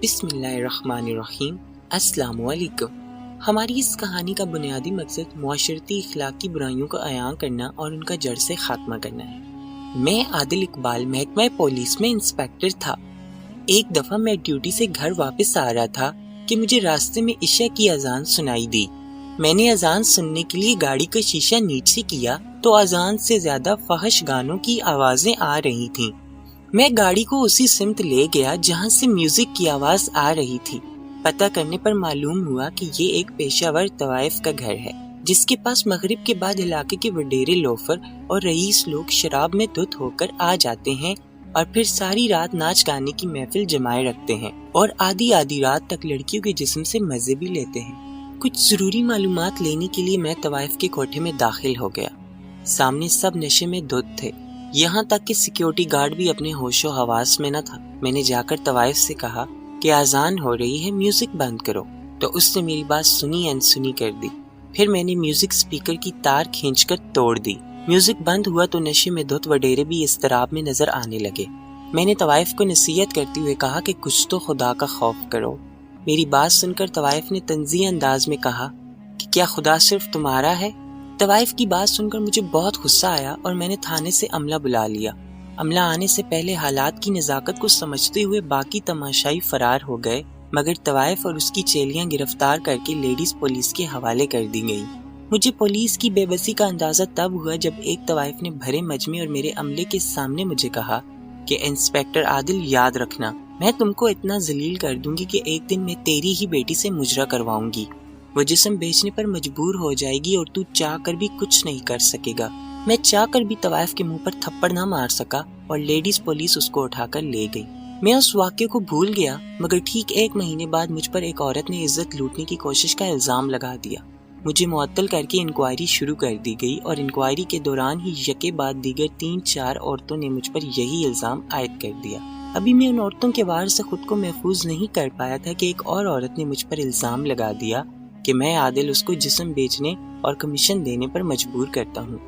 بسم اللہ الرحمن الرحیم۔ السلام علیکم۔ ہماری اس کہانی کا بنیادی مقصد معاشرتی اخلاقی برائیوں کو عیاں کرنا اور ان کا جڑ سے خاتمہ کرنا ہے۔ میں عادل اقبال محکمہ پولیس میں انسپیکٹر تھا۔ ایک دفعہ میں ڈیوٹی سے گھر واپس آ رہا تھا کہ مجھے راستے میں عشاء کی اذان سنائی دی۔ میں نے اذان سننے کے لیے گاڑی کا شیشہ نیچے کیا تو اذان سے زیادہ فحش گانوں کی آوازیں آ رہی تھیں۔ میں گاڑی کو اسی سمت لے گیا جہاں سے میوزک کی آواز آ رہی تھی۔ پتہ کرنے پر معلوم ہوا کہ یہ ایک پیشہ ور طوائف کا گھر ہے جس کے پاس مغرب کے بعد علاقے کے وڈیرے لوفر اور رئیس لوگ شراب میں دھت ہو کر آ جاتے ہیں اور پھر ساری رات ناچ گانے کی محفل جمائے رکھتے ہیں اور آدھی رات تک لڑکیوں کے جسم سے مزے بھی لیتے ہیں۔ کچھ ضروری معلومات لینے کے لیے میں طوائف کے کوٹھے میں داخل ہو گیا۔ سامنے سب نشے میں دھت تھے، یہاں تک کہ سیکیورٹی گارڈ بھی اپنے ہوش و حواس میں نہ تھا۔ میں نے جا کر طوائف سے کہا کہ اذان ہو رہی ہے، میوزک بند کرو، تو اس نے میری بات سنی انسنی کر دی۔ پھر میں نے میوزک سپیکر کی تار کھینچ کر توڑ دی۔ میوزک بند ہوا تو نشے میں دھت وڈیرے بھی اضطراب میں نظر آنے لگے۔ میں نے طوائف کو نصیحت کرتے ہوئے کہا کہ کچھ تو خدا کا خوف کرو۔ میری بات سن کر طوائف نے طنزیہ انداز میں کہا کہ کیا خدا صرف تمہارا ہے؟ طوائف کی بات سن کر مجھے بہت غصہ آیا اور میں نے تھانے سے عملہ بلا لیا۔ عملہ آنے سے پہلے حالات کی نزاکت کو سمجھتے ہوئے باقی تماشائی فرار ہو گئے، مگر طوائف اور اس کی چیلیاں گرفتار کر کے لیڈیز پولیس کے حوالے کر دی گئیں۔ مجھے پولیس کی بے بسی کا اندازہ تب ہوا جب ایک طوائف نے بھرے مجمع اور میرے عملے کے سامنے مجھے کہا کہ انسپیکٹر عادل، یاد رکھنا، میں تم کو اتنا ذلیل کر دوں گی کہ ایک دن میں تیری ہی بیٹی سے مجرا کرواؤں گی۔ وہ جسم بیچنے پر مجبور ہو جائے گی اور تو چاہ کر بھی کچھ نہیں کر سکے گا۔ میں چاہ کر بھی طوائف کے منہ پر تھپڑ نہ مار سکا اور لیڈیز پولیس اس کو اٹھا کر لے گئی۔ میں اس واقعے کو بھول گیا، مگر ٹھیک 1 مہینے بعد مجھ پر ایک عورت نے عزت لوٹنے کی کوشش کا الزام لگا دیا۔ مجھے معطل کر کے انکوائری شروع کر دی گئی اور انکوائری کے دوران ہی یکے بعد دیگر 3-4 عورتوں نے مجھ پر یہی الزام عائد کر دیا۔ ابھی میں ان عورتوں کے وار سے خود کو محفوظ نہیں کر پایا تھا کہ ایک اور عورت نے مجھ پر الزام لگا دیا کہ میں عادل اس کو جسم بیچنے اور کمیشن دینے پر مجبور کرتا ہوں۔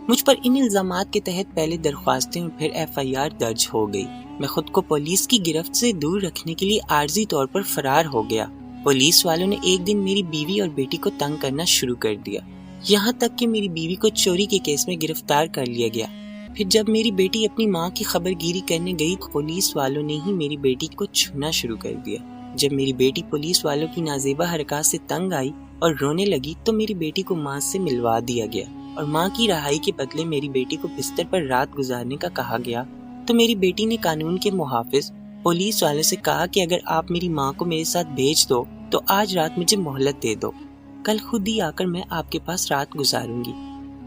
مجھ پر ان الزامات کے تحت پہلے درخواستیں اور پھر FIR درج ہو گئی۔ میں خود کو پولیس کی گرفت سے دور رکھنے کے لیے عارضی طور پر فرار ہو گیا۔ پولیس والوں نے ایک دن میری بیوی اور بیٹی کو تنگ کرنا شروع کر دیا، یہاں تک کہ میری بیوی کو چوری کے کیس میں گرفتار کر لیا گیا۔ پھر جب میری بیٹی اپنی ماں کی خبر گیری کرنے گئی تو پولیس والوں نے ہی میری بیٹی کو چھونا شروع کر دیا۔ جب میری بیٹی پولیس والوں کی نازیبا حرکات سے تنگ آئی اور رونے لگی تو میری بیٹی کو ماں سے ملوا دیا گیا اور ماں کی رہائی کے بدلے میری بیٹی کو بستر پر رات گزارنے کا کہا گیا۔ تو میری بیٹی نے قانون کے محافظ پولیس والوں سے کہا کہ اگر آپ میری ماں کو میرے ساتھ بھیج دو تو آج رات مجھے مہلت دے دو، کل خود ہی آ کر میں آپ کے پاس رات گزاروں گی،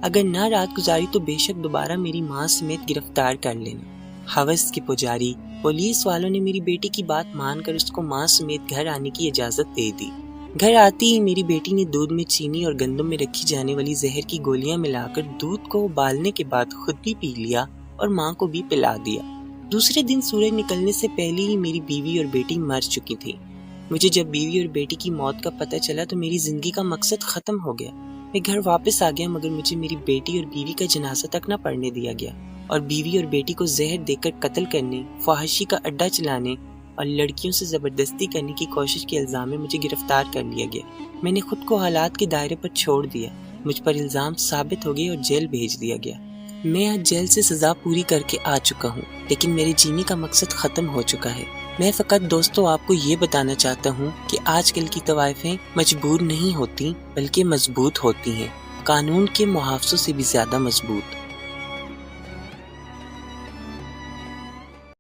اگر نہ رات گزاری تو بے شک دوبارہ میری ماں سمیت گرفتار کر لینا۔ حوث کے پجاری پولیس والوں نے میری بیٹی کی بات مان کر اس کو ماں سمیت گھر آنے کی اجازت دے دی۔ گھر آتی ہی میری بیٹی نے دودھ میں چینی اور گندم میں رکھی جانے والی زہر کی گولیاں ملا کر دودھ کو ابالنے کے بعد خود بھی پی لیا اور ماں کو بھی پلا دیا۔ دوسرے دن سورج نکلنے سے پہلے ہی میری بیوی اور بیٹی مر چکی تھی۔ مجھے جب بیوی اور بیٹی کی موت کا پتہ چلا تو میری زندگی کا مقصد ختم ہو گیا۔ میں گھر واپس آ گیا مگر مجھے میری بیٹی اور بیوی کا جنازہ تک نہ پڑھنے دیا گیا اور بیوی اور بیٹی کو زہر دے کر قتل کرنے، فحاشی کا اڈا چلانے اور لڑکیوں سے زبردستی کرنے کی کوشش کے الزام میں مجھے گرفتار کر لیا گیا۔ میں نے خود کو حالات کے دائرے پر چھوڑ دیا، مجھ پر الزام ثابت ہو گئے اور جیل بھیج دیا گیا۔ میں آج جیل سے سزا پوری کر کے آ چکا ہوں، لیکن میرے جینے کا مقصد ختم ہو چکا ہے۔ میں فقط دوستوں آپ کو یہ بتانا چاہتا ہوں کہ آج کل کی طوائفیں مجبور نہیں ہوتی بلکہ مضبوط ہوتی ہیں، قانون کے محافظوں سے بھی زیادہ مضبوط۔